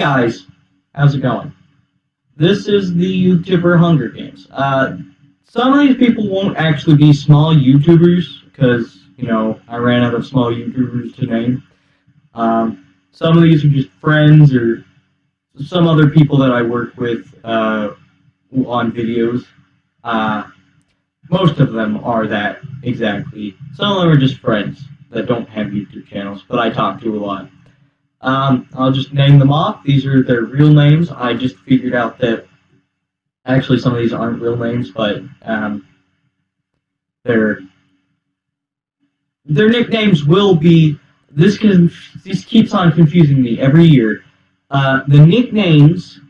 guys, how's it going? This is the YouTuber Hunger Games. Some of these people won't actually be small YouTubers because, I ran out of small YouTubers to name. Some of these are just friends or some other people that I work with on videos. Most of them are that exactly. Some of them are just friends that don't have YouTube channels, but I talk to a lot. I'll just name them off. These are their real names. I just figured out that actually some of these aren't real names, but their nicknames will be. This keeps on confusing me every year. The nicknames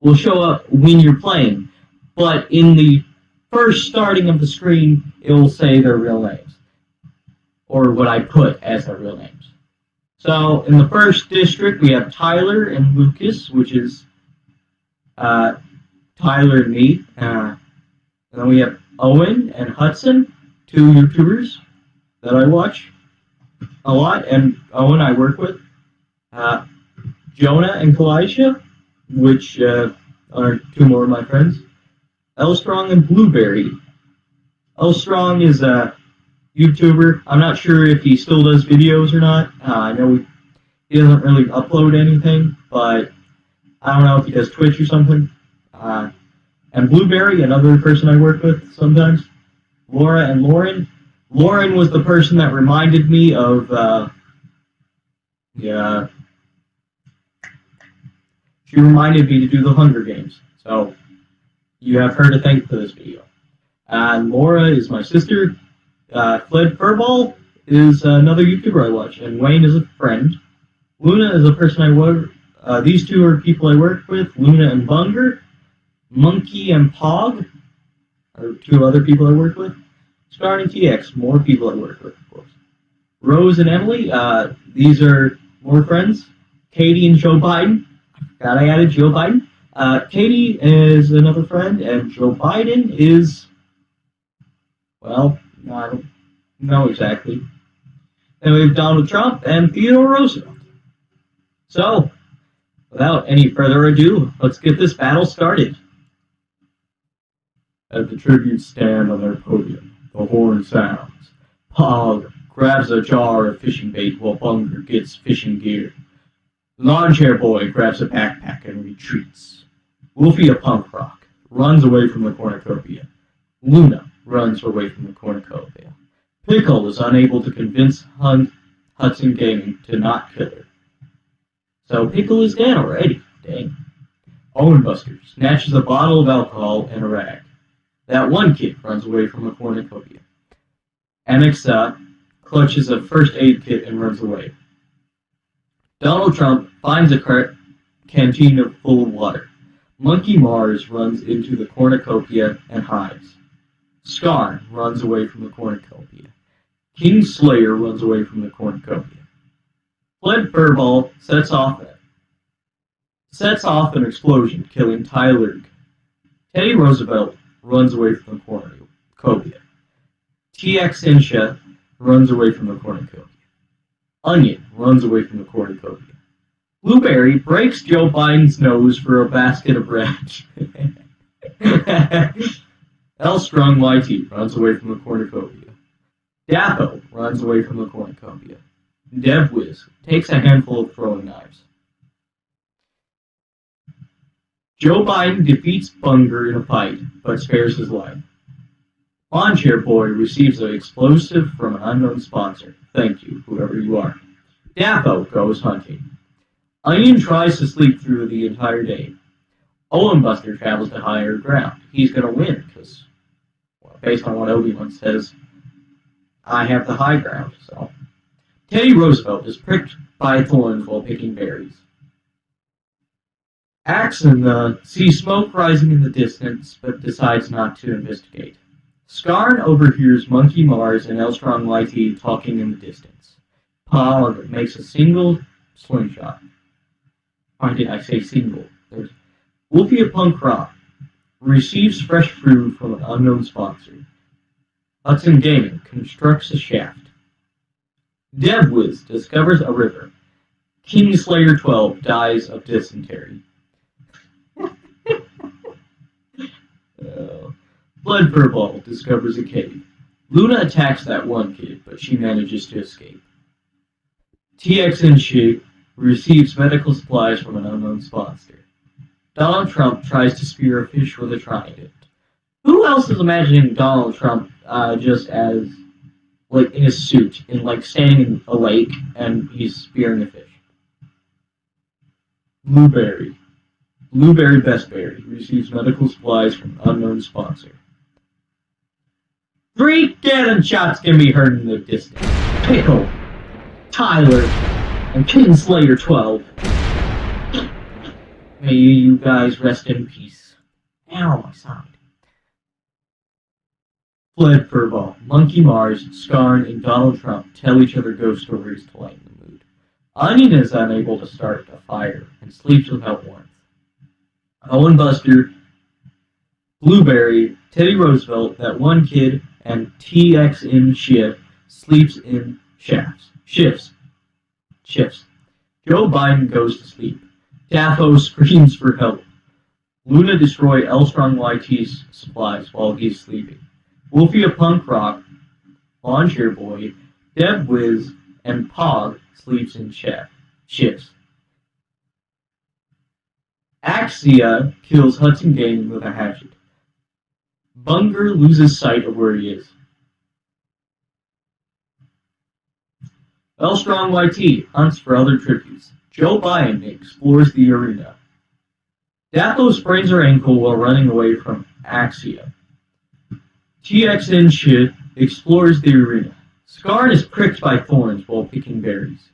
will show up when you're playing, but in the first starting of the screen, it will say their real names, or what I put as their real names. So in the first district, we have Tyler and Lucas, which is Tyler and me. And then we have Owen and Hudson, two YouTubers that I watch a lot, and Owen I work with. Jonah and Kalisha, which are two more of my friends. Elstrong and Blueberry. Elstrong is a YouTuber. I'm not sure if he still does videos or not. I know he doesn't really upload anything, but I don't know if he does Twitch or something. And Blueberry, another person I work with sometimes. Laura and Lauren. Lauren was the person that reminded me of, she reminded me to do the Hunger Games. So, you have her to thank for this video. Laura is my sister. Fled Furball is another YouTuber I watch, and Wayne is a friend. Luna is a person I work. These two are people I work with. Luna and Bunger. Monkey and Pog are two other people I work with. Star and TX, more people I work with, of course. Rose and Emily, these are more friends. Katie and Joe Biden. I forgot I added Joe Biden. Katie is another friend, and Joe Biden is, well, I don't know exactly. Then we have Donald Trump and Theodore Roosevelt. So, without any further ado, let's get this battle started. As the tributes stand on their podium, the horn sounds. Pog grabs a jar of fishing bait while Bunger gets fishing gear. Lawn Chair Boy grabs a backpack and retreats. Wolfie a punk rock runs away from the cornucopia. Luna runs away from the cornucopia. Pickle is unable to convince Hudson Gaming to not kill her. So Pickle is dead already. Dang. Owen Buster snatches a bottle of alcohol and a rag. That one kid runs away from the cornucopia. Amixa clutches a first aid kit and runs away. Donald Trump finds a canteen full of water. Monkey Mars runs into the cornucopia and hides. Scar runs away from the cornucopia. King Slayer runs away from the cornucopia. Fled Furball sets off an explosion, killing Tyler. Teddy Roosevelt runs away from the cornucopia. TX Insha runs away from the cornucopia. Onion runs away from the cornucopia. Blueberry breaks Joe Biden's nose for a basket of bread. L. Strong YT runs away from the cornucopia. Dapo runs away from the cornucopia. DevWiz takes a handful of throwing knives. Joe Biden defeats Bunger in a fight, but spares his life. Lawn Chair Boy receives an explosive from an unknown sponsor. Thank you, whoever you are. Dapo goes hunting. Onion tries to sleep through the entire day. Owen Buster travels to higher ground. He's going to win, because, based on what Obi-Wan says, I have the high ground, so. Teddy Roosevelt is pricked by thorns while picking berries. Axon sees smoke rising in the distance, but decides not to investigate. Skarn overhears Monkey Mars and Elstrong YT talking in the distance. Pog makes a single slingshot. Why did I say single? There's Wolfie a punk rock receives fresh food from an unknown sponsor. Hudson Gaming constructs a shaft. DevWiz discovers a river. Kingslayer 12 dies of dysentery. Blood Furball discovers a cave. Luna attacks that one kid, but she manages to escape. TXN Shit receives medical supplies from an unknown sponsor. Donald Trump tries to spear a fish with a trident. Who else is imagining Donald Trump just as, like, in his suit, in, like, standing in a lake, and he's spearing a fish? Blueberry. Blueberry Bestberry receives medical supplies from an unknown sponsor. 3 cannon shots can be heard in the distance. Pickle, Tyler, and Kingslayer 12. May you guys rest in peace. Ow, my side. Fled Furball, Monkey Mars, Skarn, and Donald Trump tell each other ghost stories to lighten the mood. Onion is unable to start a fire and sleeps without warmth. Owen Buster, Blueberry, Teddy Roosevelt, that one kid, and TXN Shit sleeps in shifts. Joe Biden goes to sleep. Daffo screams for help. Luna destroys L-Strong YT's supplies while he's sleeping. Wolfie of Punk Rock, Lawn Chair Boy, Deb Wiz, and Pog sleeps in shifts. Axia kills Hudson Gaming with a hatchet. Bunger loses sight of where he is. L-Strong YT hunts for other tributes. Joe Biden explores the arena. Daffo sprains her ankle while running away from Axia. TXN Shit explores the arena. Skarn is pricked by thorns while picking berries.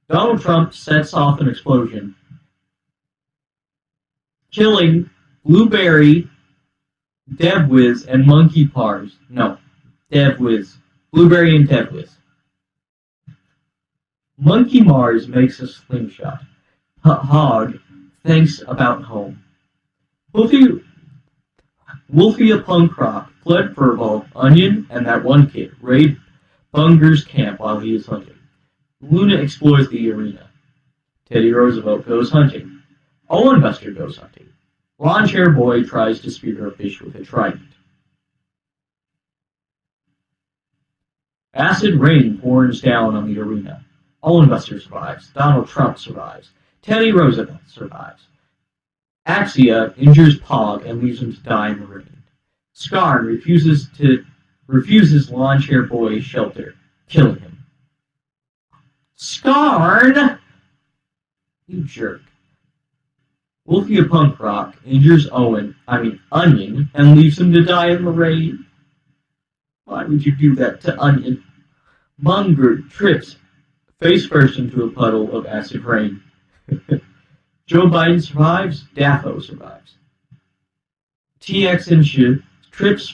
Donald Trump sets off an explosion, killing Blueberry, DevWiz, and Monkey Pars. No, DevWiz. Blueberry and DevWiz. Monkey Mars makes a slingshot. Hog thinks about home. Wolfie of Punk Rock, Fled Furball, Onion, and that one kid raid Bunger's camp while he is hunting. Luna explores the arena. Teddy Roosevelt goes hunting. Owen Buster goes hunting. Lawn Chair Boy tries to spear a fish with a trident. Acid rain pours down on the arena. Owen Buster survives. Donald Trump survives. Teddy Roosevelt survives. Axia injures Pog and leaves him to die in the rain. Skarn refuses Lawn Chair Boy's shelter, killing him. Skarn! You jerk. Wolfie of Punk Rock injures Onion, and leaves him to die in the rain. Why would you do that to Onion? Munger trips face first into a puddle of acid rain. Joe Biden survives. Daffo survives. TXN Shit trips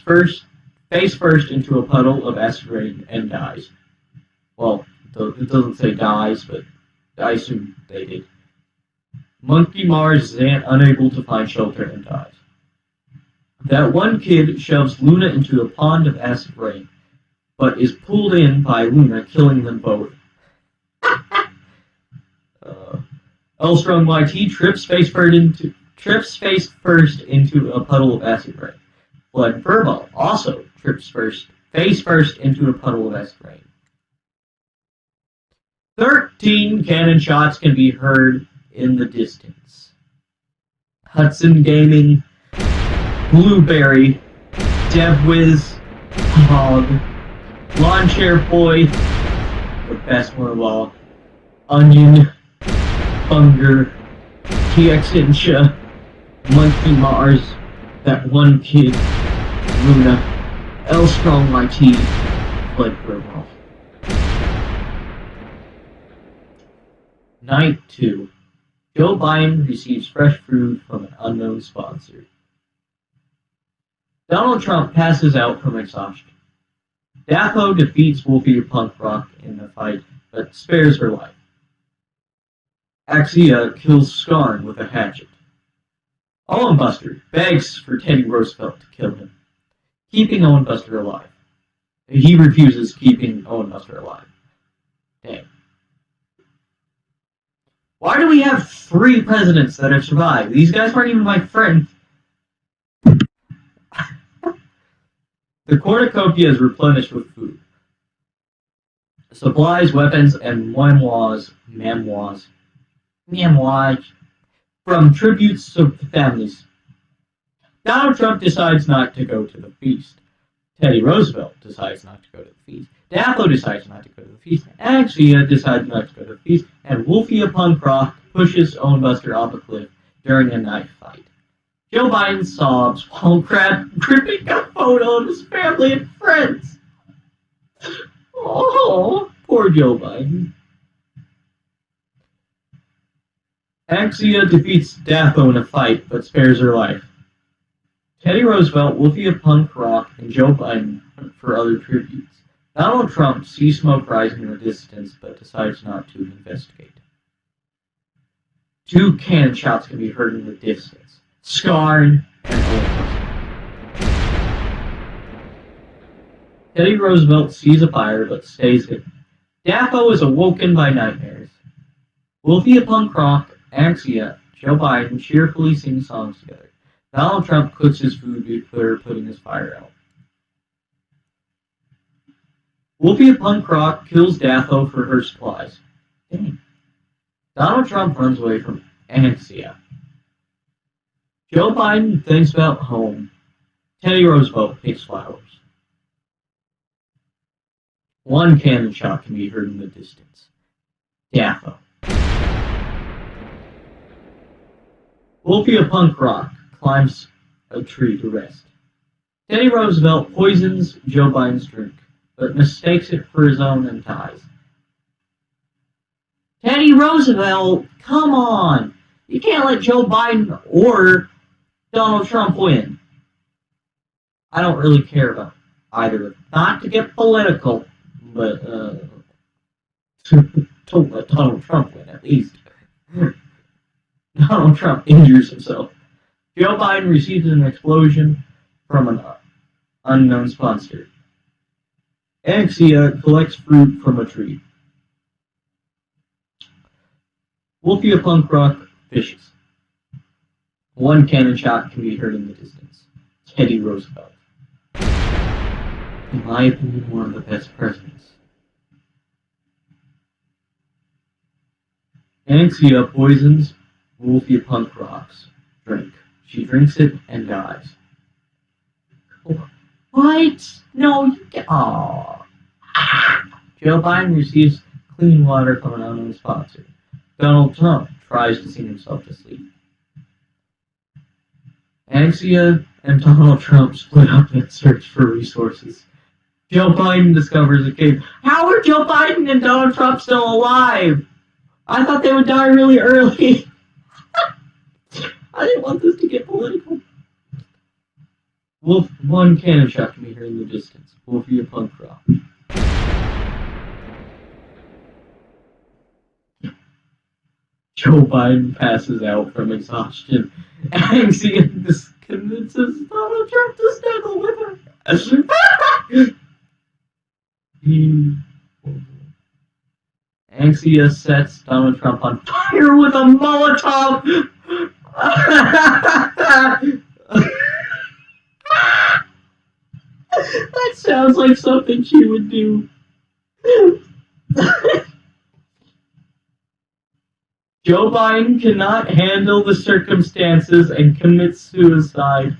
face first into a puddle of acid rain and dies. Well, it doesn't say dies, but I assume they did. Monkey Mars is unable to find shelter and dies. That one kid shoves Luna into a pond of acid rain, but is pulled in by Luna, killing them both. L-Strong YT trips face first into a puddle of acid rain. Blood Furball also trips face first into a puddle of acid rain. 13 cannon shots can be heard in the distance. Hudson Gaming, Blueberry, DevWiz, Hog, Lawn Chair Boy, the best one of all, Onion, Bunger, TXN Shit, Monkey Mars, that one kid, Luna, L-Strong YT, Blood Furball. Night 2. Joe Biden receives fresh food from an unknown sponsor. Donald Trump passes out from exhaustion. Daffo defeats Wolfie of Punk Rock in the fight, but spares her life. Axia kills Skarn with a hatchet. Owen Buster begs for Teddy Roosevelt to kill him, keeping Owen Buster alive. He refuses keeping Owen Buster alive. Dang. Why do we have 3 presidents that have survived? These guys weren't even my friends. The cornucopia is replenished with food, supplies, weapons, and memoirs from tributes to families. Donald Trump decides not to go to the feast. Teddy Roosevelt decides not to go to the feast. Daffo decides not to go to the feast. Axia decides not to go to the feast. And Wolfie a punk rock pushes Owen Buster off a cliff during a knife fight. Joe Biden sobs while gripping a photo of his family and friends. Oh, poor Joe Biden. Axia defeats Daffo in a fight, but spares her life. Teddy Roosevelt, Wolfie a punk rock, and Joe Biden hunt for other tributes. Donald Trump sees smoke rising in the distance, but decides not to investigate. 2 cannon shots can be heard in the distance. Scarn and Owen. Teddy Roosevelt sees a fire, but stays hidden. Daffo is awoken by nightmares. Wolfie a punk rock, Axia, Joe Biden cheerfully sing songs together. Donald Trump cooks his food before putting his fire out. Wolfie a punk rock kills Daffo for her supplies. Dang. Donald Trump runs away from Axia. Joe Biden thinks about home. Teddy Roosevelt picks flowers. 1 cannon shot can be heard in the distance. Daffo. Wolfie a punk rock climbs a tree to rest. Teddy Roosevelt poisons Joe Biden's drink, but mistakes it for his own and dies. Teddy Roosevelt, come on! You can't let Joe Biden or Donald Trump win. I don't really care about either. Not to get political, but don't let Donald Trump win, at least. Donald Trump injures himself. Joe Biden receives an explosion from an unknown sponsor. Axia collects fruit from a tree. Wolfie a punk rock fishes. 1 cannon shot can be heard in the distance. Teddy Roosevelt. In my opinion, one of the best presidents. Axia poisons Wolfie a punk rock's drink. She drinks it and dies. What? No, you get. Aww. Joe Biden receives clean water from an unknown sponsor. Donald Trump tries to sing himself to sleep. Axia and Donald Trump split up and search for resources. Joe Biden discovers a cave. How are Joe Biden and Donald Trump still alive? I thought they would die really early. I didn't want this to get political. 1 cannon shot can be heard in the distance. Wolfie a punk rock. Joe Biden passes out from exhaustion. Axia convinces Donald Trump to snuggle with her. Axia sets Donald Trump on fire with a Molotov. That sounds like something she would do. Joe Biden cannot handle the circumstances and commits suicide.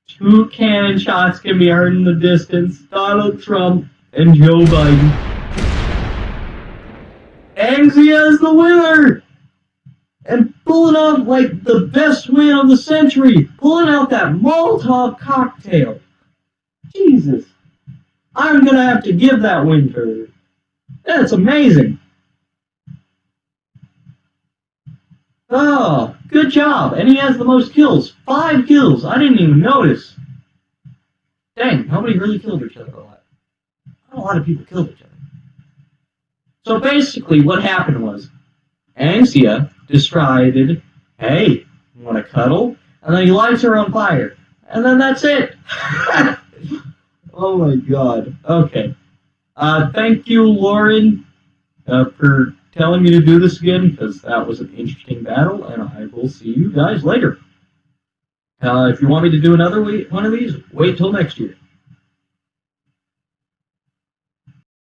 2 cannon shots can be heard in the distance. Donald Trump and Joe Biden. Axia is the winner! And pulling off like the best win of the century. Pulling out that Molotov cocktail. Jesus. I'm gonna have to give that win to her. That's amazing. Oh, good job. And he has the most kills. 5 kills. I didn't even notice. Dang, nobody really killed each other a lot. Not a lot of people killed each other. So basically what happened was, Axia decided, hey, you want to cuddle? And then he lights her on fire. And then that's it. Oh my god. Okay. Thank you, Lauren, for telling me to do this again because that was an interesting battle, and I will see you guys later. If you want me to do another one of these, wait till next year.